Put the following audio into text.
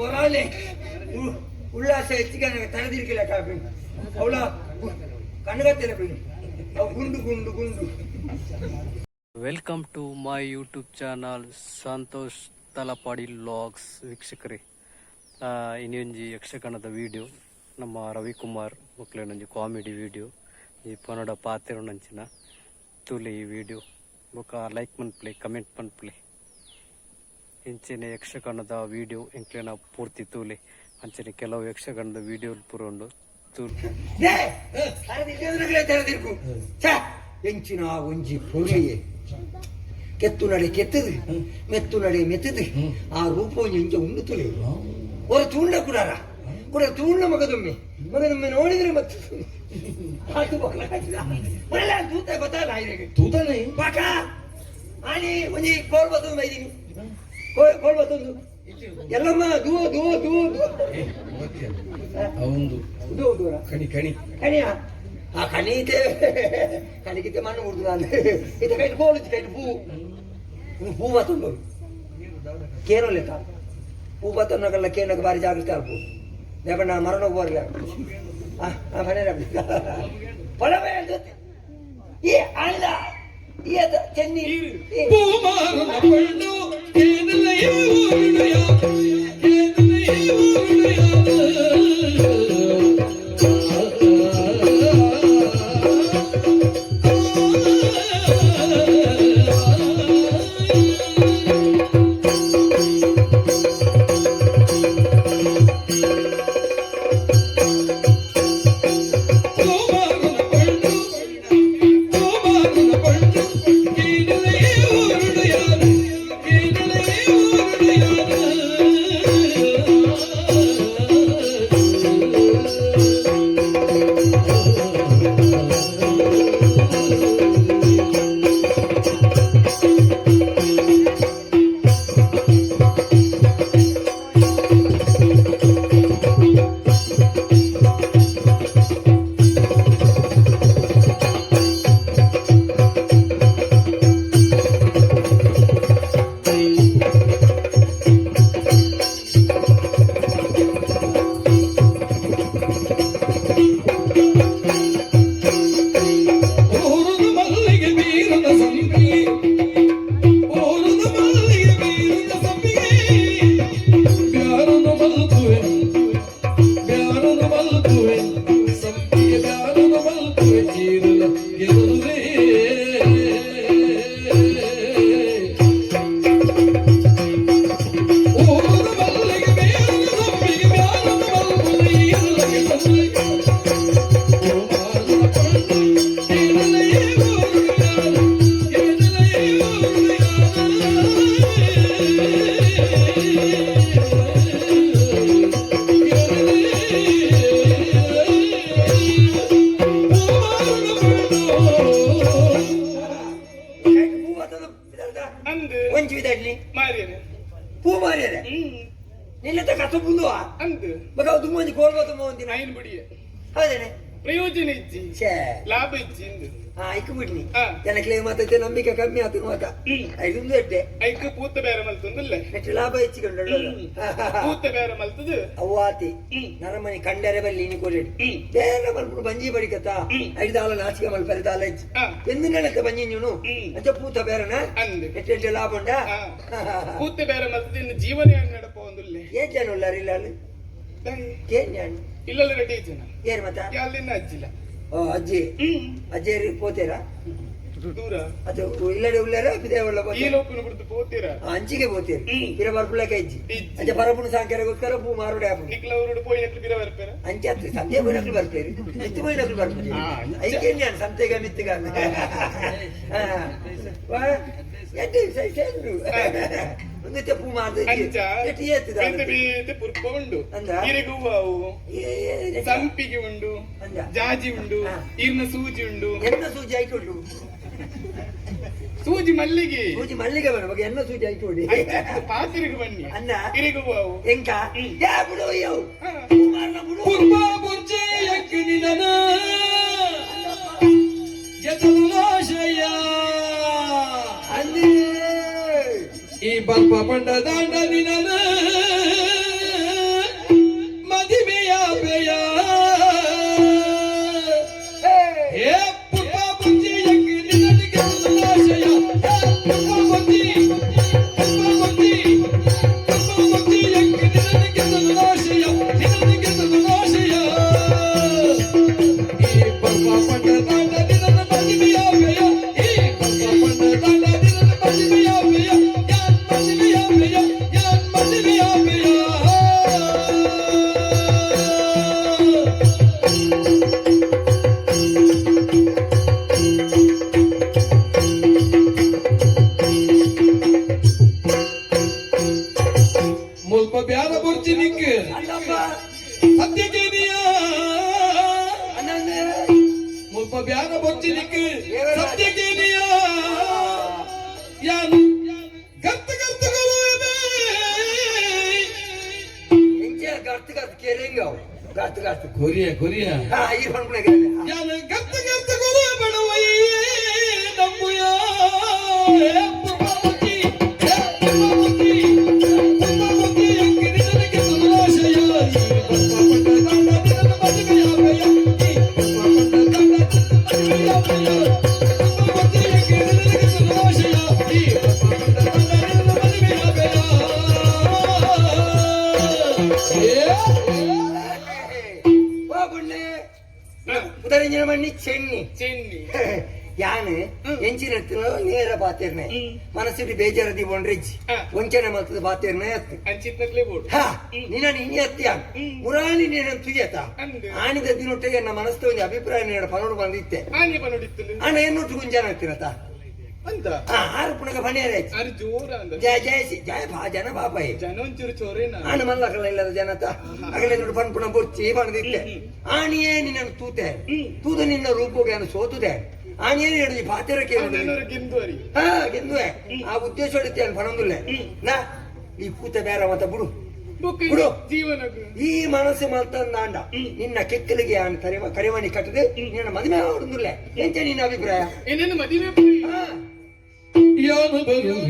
ಒರಾಲೆ ಉಲ್ಲಾಸ ಹೆಚ್ಚಿಗೆ ತಡೆದಿರ್ಕಿಲ್ಲ ಕಾಪಿ ಅವಳ ಕಣ್ಣಗತ್ತಿಲ್ಲ ಗುಂಡು ಗುಂಡು ಗುಂಡು. Welcome to my YouTube channel Santosh Talapady logs. ವೀಕ್ಷಕರೇ, ಇನ್ನೊಂದು ಯಕ್ಷಗಾನದ ವಿಡಿಯೋ ನಮ್ಮ ರವಿಕುಮಾರ್ ಮಕ್ಕಳೇನೊಂದು ಕಾಮಿಡಿ ವಿಡಿಯೋ ಈ ಕನ್ನಡ ಪಾತಿರೋನಂಚಿನ ತೂಲೆ ಈ ವಿಡಿಯೋ ಬೊಕ ಲೈಕ್ ಮನ್ಪ್ಲೆ ಕಮೆಂಟ್ ಮನ್ಪ್ಲೆ ಇಂಚಿನ ಯಕ್ಷಗಾನದ ವಿಡಿಯೋ ಎಂಕ್ಲೇನ ಪೂರ್ತಿ ತೂಲೆ ಅಂಚನೆ ಕೆಲವು ಯಕ್ಷಗಾನದ ವಿಡಿಯೋ ಪುರೋಂಡು ಎಂಚಿನ ಒಂಜಿ ಪೊರ್ಲಿಯೇ ಕೆತ್ತು ನಡೆ ಕೆತ್ತದು ಮೆತ್ತು ನಡೆ ಮೆತ್ತದು ಆ ರೂಪ ಎಂಚ ಉಂಡು ತುಳಿ ஒரு தூண்ட கூடாரா கூட தூண்ட மகதுಮ್ಮೆ ನೋಡಿದ್ರೆ ಮತ್ತೆ ಅದು ಬರಲ್ಲ ತೂತ ಗೊತ್ತಲ್ಲ ಐರಿಗೆ ತೂತನೇ ಪಾಕ ಆನಿ ಒಂಜಿ ಕೋಲ್ ಬತ್ತು ಮೈದಿನಿ ಕೋಲ್ ಬತ್ತು ಎಲ್ಲಮ್ಮ ದೂ ದೂ ದೂ ಅವಂದು ದೂ ದೂರ ಕಣಿ ಕಣಿ ಕಣಿಯ ಆ ಕಣಿತೆ ಕಣಿಗಿತೆ ಮಣ್ಣು ಹುಡುಗ ನಾನು ಇದು ಕೈ ಕೋಲ್ ಕೈ ಪೂ ಬತ್ತು ಕೇನೋ ಲೆಕ್ಕ ಪೂಪತ್ತನ್ನಕಲ್ಲ ಕೇಳಕ್ಕೆ ಬಾರಿ ಜಾಗೃತಿ ಆಗ್ಬೋದು ಯಾಕಂದ್ರೆ ನಾನು ಮರಣ ಹೋಗ್ಬಾರ್ದು ಪೊಲವೇ ಈ ಆಯ್ದ ಈ ಚೆನ್ನಿ ಪೂ ಮಾರಿಯರೆ ನಿನ್ನ ಕಸ ಬುಂದುವ ಮಗ ದುಮ್ಮಂಜಿ ಕೋಲ್ಬತ್ತು ಮೋಂದಿನ ಐನ್ ಬಿಡಿ ಹೌದೇನೆ ಪ್ರಯೋಜನ ಇಜ್ಜಿ ಲಾಭ ಇಜ್ಜಿ ಐಕ್ ಬಿಡ್ನಿ ಜನಕ್ಕೆ ಮಾತೈತೆ ನಂಬಿಕೆ ಕಮ್ಮಿ ಆತು ಮಾತ ಐದೊಂದು ಎಡ್ಡೆ ಐಕ್ ಪೂತ ಬೇರೆ ಮಲ್ತಂದಿಲ್ಲ ನೆಟ್ಟು ಲಾಭ ಹೆಚ್ಚಿಕೊಂಡು ಪೂತ ಬೇರೆ ಮಲ್ತದು ಅವ್ವಾತಿ ನರಮನಿ ಕಂಡರೆ ಬಲ್ಲಿ ನೀ ಕೊಡಿ ಬೇರೆ ಮಲ್ಪುಡು ಬಂಜಿ ಬಡಿಕತ್ತ ಐದಾಲ ನಾಚಿಕೆ ಮಲ್ಪರೆ ದಾಲ ಇಜ್ಜಿ ಎಂದು ನೆನಕ್ಕೆ ಬಂಜಿ ನೀನು ಅಂಚ ಪೂತ ಬೇರೆನ ನೆಟ್ಟು ಲಾಭ ಉಂಡ ಪೂತ ಬೇರೆ ಮಲ್ತದು ಇನ್ನು ಜೀವನ ನಡಪ ಒಂದಿಲ್ಲ ಏನ್ ಜನ ಉಳ್ಳಾರ ಇಲ್ಲ ಏನ್ ಜನ ಇಲ್ಲಲ್ಲ ರೆಡಿ ಜನ ಏನ್ ಮತ್ತ ಅಲ್ಲಿನ ಅಜ್ಜಿಲ್ಲ ಅಜ್ಜಿ ಅಜ್ಜಿ ಪೋತೀರಾ ದೂರ ಅದು ಇಲ್ಲಡೆ ಉಳ್ಳಾರ ಬಿದೇವಲ್ಲ ಈ ಲೋಪನ ಬಿಡ್ತು ಪೋತೀರಾ ಅಂಚಿಗೆ ಪೋತೀರಿ ಬಿರ ಬರ್ಪುಳ್ಳಕ್ಕೆ ಇಜ್ಜಿ ಅಂಚೆ ಪರಪುಣ ಸಾಂಕ್ಯಾರಗೋಸ್ಕರ ಪೂ ಮಾರುಡೆ ಹಾಪು ನಿಕ್ಲವರು ಪೋಯಿ ನಕ್ಲು ಬಿರ ಬರ್ಪೇರ ಅಂಚೆ ಹತ್ತು ಸಂತೆ ಪೋಯಿನಕ್ಲು ಬರ್ತೀರಿ ಮಿತ್ತು ಪೋಯಿನಕ್ಲು ಬರ್ತೀರಿ ಐಕೆ ನಾನು ಸಂತೆಗ ಮಿತ್ತಿಗ ಎಡ್ಡಿ ಸೇರು ಒಂದು ತೆಪ್ಪು ಮಾಡಿದ್ರೆ ಪುರ್ಪ ಉಂಡು ಇರಿಗೂ ಅವು ಸಂಪಿಗೆ ಉಂಡು ಜಾಜಿ ಉಂಡು ಈರ್ನ ಸೂಜಿ ಉಂಡು ಎನ್ನ ಸೂಜಿ ಆಯ್ಕೊಂಡು ಸೂಜಿ ಮಲ್ಲಿಗೆ ಬೇಡ ಬಗ್ಗೆ ಎನ್ನ ಸೂಜಿ ಆಯ್ಕೊಡಿ ಪಾತಿರಿಗೂ ಬನ್ನಿ ಅನ್ನ ಇರಿಗೂ ಅವು ಎಂಕ ಬಿಡು ಪುರ್ಪ ಬುಜ್ಜಿ ಯಕ್ಕಿ ನಿನನ ಬರ್ಪ ಪಂಡ ದಾಂಡನಿ ನಾನು ಮದಿಮೆಯ ಬೇಯ ಹೇ ಪುಟ್ಟ ಬುಜ್ಜಿ ಯಂಗಿ ನಿನಗೆ ನಾಶಯ ಪುಟ್ಟ ಬುಜ್ಜಿ ಯಂಗಿ ನಿನಗೆ ನಾಶಯ ನಿನಗೆ ನಾಶಯ ಈ ಬರ್ಪ ಪಂಡ ದಾಂಡನಿ ನನ್ನ ಮದಿಮೆಯ ಬೇಯ ಈ ಬರ್ಪ ಪಂಡ ದಾಂಡನಿ ನನ್ನ ಮದಿಮೆಯ ಬೇಯ ಯಾನ್ ಮದಿಮೆಯ ಬೇಯ ಯಾನ್ ಮದಿಮೆಯ ಬೇಯ ಮುಲ್ಪ ಬ್ಯಾರ ಬರ್ಚಿ ನಿಂಕ ಅಲ್ಲಪ್ಪ ಸತ್ಯಗೇನಿಯ ಅನ್ನಂದ್ರೆ ಮುಲ್ಪ ಬ್ಯಾರ ಬರ್ಚಿ ನಿಂಕ ಸತ್ಯಗೇನಿಯ ಯಾನು ಗರ್ತ ಗರ್ತ ಗರುವೆ ಎಂಚೆ ಗರ್ತ್ ಗರ್ತ್ ಕೇರಿಂಗವ್ ಗರ್ತ್ ಗರ್ತ್ ಕೊರಿಯ ಕೊರಿಯ ಹಾ ಈ ಹೊಂಡ್ಬಿಡ ಯಾನು ಗರ್ತ ಗರ್ತ ಗರುವೆ ಬಡವೈ ನಮ್ಮುಯ ಪುರ್ಬಾವತಿ ಪುರ್ಬಾವತಿ ಪುರ್ಬಾವತಿ ಅಂಕಿನಿ ನನಗೆ ತಮಾಷೆಯ ಈ ಪುರ್ಬಾವತಿ ದಾಂಡ ನಿನ್ನ ಮದುವೆಯ ಬೇಯ ಈ ಪುರ್ಬಾವತಿ ದಾಂಡ ನಿನ್ನ ಮದುವೆಯ ಬೇಯ ಪುರ್ಬಾವತಿ ಅಂಕಿನಿ ನನಗೆ ತಮಾಷೆಯ ಈ ಪುರ್ಬಾವತಿ ದಾಂಡ ನಿನ್ನ ಮದುವೆಯ ಬೇಯ ಹೋಗುಣ್ಣೆ ಉದರಂಜನ ಮಣ್ಣಿ ಚೆನ್ನಿ ಚೆನ್ನಿ ಯಾನು ಎಂಚಿನ ನೇರ ಬಾತೇರ್ನೆ ಮನಸ್ಸಿಟ್ಟು ಬೇಜಾರದಿ ಬೊಂಡ್ರಿಜ್ಜಿ ಒಂಚನೆ ಮಲ್ತದ ಬಾತೇರ್ನೆ ಅತ್ತು ಅಂಚಿತ್ನಕ್ಲೆ ಬೋಡು ಹಾ ನಿನ್ನ ನಿನ್ನೆ ಅತ್ಯ ಮುರಾಣಿ ನೀನ ತುಯ್ಯತ ಆಣಿದ ದಿನೊಟ್ಟಿಗೆ ನನ್ನ ಮನಸ್ಸು ಒಂದು ಅಭಿಪ್ರಾಯ ನೀಡ ಪನೋಡು ಬಂದಿತ್ತೆ ಆನೆ ಪನೋಡಿತ್ತು ಅಣ್ಣ ಎನ್ನೊಟ್ಟು ಗುಂಜಾನ ಹತ್ತಿರತ ಅಂತ ಆರು ಪುಣಗ ಬಣಿಯರ ಅರೆ ಜೋರ ಅಂದ ಜಯ ಜಯಸಿ ಜಯ ಭಾ ಜನ ಬಾಪಾಯಿ ಜನ ಒಂಚೂರು ಚೋರೇನ ಆಣ ಮಲ್ಲಕಲ್ಲ ಇಲ್ಲದ ಜನತ ಅಗಲೇ ನೋಡಿ ಪನ್ ಪುಣ ಬುರ್ಚಿ ಬಣದಿತ್ತೆ ಆಣಿಯೇ ನಿನ್ನನ್ನು ತೂತೆ ತೂದು ನಿನ್ನ ರೂಪಗೆ ಅನ್ನು ಸೋತುದೆ ಆಣಿಯೇ ಹೇಳಿದ್ವಿ ಪಾತಿರ ಕೇಳಿದ್ವಿ ಗೆಂದುವರಿ ಹಾ ಗೆಂದುವೆ ಆ ಉದ್ದೇಶ ಹೊಡಿತೆ ಅನ್ ಪಣಂದುಲ್ಲೆ ನಾ ಈ ಕೂತ ಬೇರೆ ಮತ ಬಿಡು ಬಿಡು. ಜೀವನಗೂ ಈ ಮನಸ್ಸು ಮಲ್ತಂದಾಂಡ ನಿನ್ನ ಕೆಕ್ಕಲಿಗೆ ಕರಿಮಣಿ ಕಟ್ಟದೆ ನಿನ್ನ ಮದುವೆ ಹೊಡೆದುಲ್ಲೆ ಎಂಚ ನಿನ್ನ ಅಭಿಪ್ರಾಯ ಏನೇನು ಮದುವೆ ಹಾ ಯಾನು ಬರು